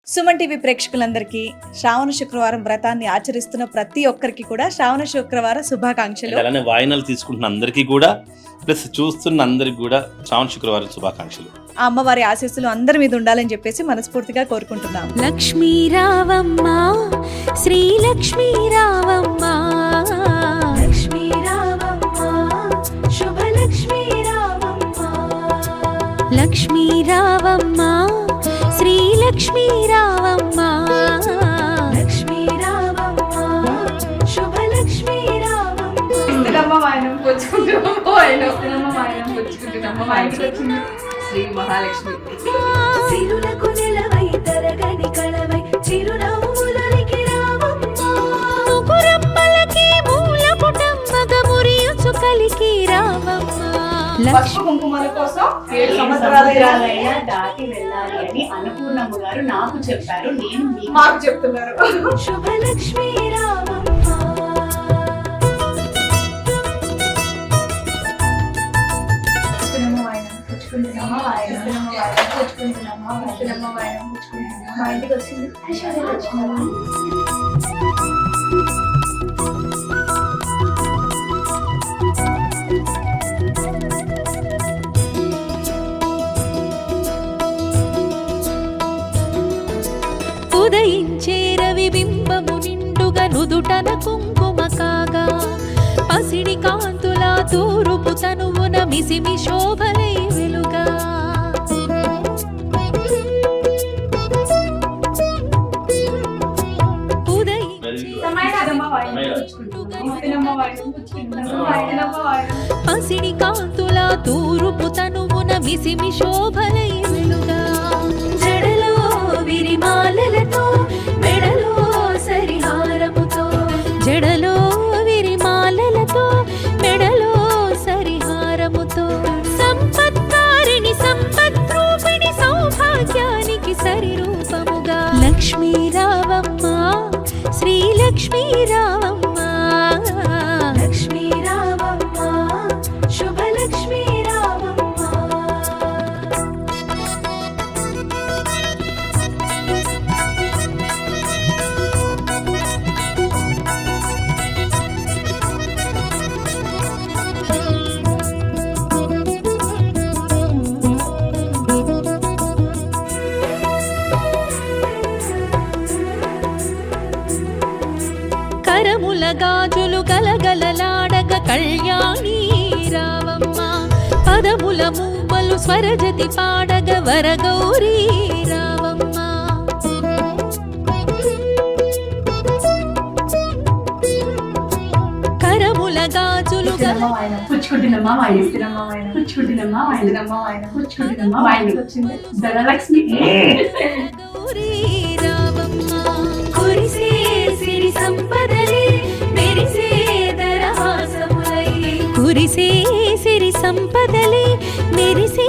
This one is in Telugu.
సుమన్ టీవీ ప్రేక్షకులందరికీ శ్రావణ శుక్రవారం వ్రతాన్ని ఆచరిస్తున్న ప్రతి ఒక్కరికి కూడా శ్రావణ శుక్రవార శుభాకాంక్షలు. అలానే వాయినాలు తీసుకుంటున్న అందరికీ కూడా ప్లస్ చూస్తున్న అందరికి కూడా శ్రావణ శుక్రవారం శుభాకాంక్షలు. ఆ అమ్మవారి ఆశీస్సులు అందరి మీద ఉండాలని చెప్పేసి మనస్ఫూర్తిగా కోరుకుంటున్నాం. లక్ష్మీ రావమ్మ శ్రీ లక్ష్మీ రావమ్మ, లక్ష్మీ రావమ్మ శుభ లక్ష్మీ రావమ్మ, లక్ష్మీ రావమ్మ శ్రీ లక్ష్మీ రావమ్మ, లక్ష్మీ రావమ్మ శుభ లక్ష్మీ రావమ్మ. వాయనం పుచ్చుకుంటున్నాము, వాయనం పుచ్చుకుంటున్నాము. మా ఇంటికి వచ్చింది శ్రీ మహాలక్ష్మి. సిరులకు నిలవై తరగని కళవై చిరునవ్వులనికి రావమ్మ, ముకురమ్మలకి మూల పుటమ్మగ మురియుచు కలికి రావమ్మ. పసుపు కుంకుమల కోసం 7 సంవత్సరాలైనా దాటి వెళ్ళాలి అని అన్నపూర్ణమ్మ గారు నాకు చెప్పారు, నేను మాకు చెప్తున్నారు. శుభ లక్ష్మీ రావమ్మ. మా ఇంటికి వచ్చింది ఉదయించే రవి బింబము నిండుగా నుదుటన కుంకుమ కాగా, పసిడి కాంతుల తూరుపు తనువున మిసిమి శోభలై వెలుగా, పసిడి కాంతుల తూరుపు తనువున మిసిమి శోభలై వెలుగా, జడలో విరిమాలలతో మెడలో సరిహారముతో, జడలో విరిమాలలతో మెడలో సరిహారముతో, సంపత్కారిణి సంపద్రూపిణి సౌభాగ్యానికి సరిరూపముగా, లక్ష్మీ రావమ్మ శ్రీ లక్ష్మీ రావమ్మ, లక్ష్మీ రావమ్మ శుభ లక్ష్మీ రావమ్మ. కరముల గాజులు గలగలలాడగ కళ్యాణి రావమ్మ, పదముల మూవలు స్వరజతి పాడగ వరగౌరీ రావమ్మ, కరముల గాజులు పుచ్చుకుంటున్నమ్మా వాయనం, పుచ్చుకుంటున్నమ్మా వాయనం, పుచ్చుకుంటున్నమ్మా వాయనం. వచ్చింది ధనలక్ష్మి. గౌరీ రావమ్మ, కురిసే సిరి సంపదలే మెరిసే దరహాసములై, కురిసే సిరి సంపదలే మెరిసే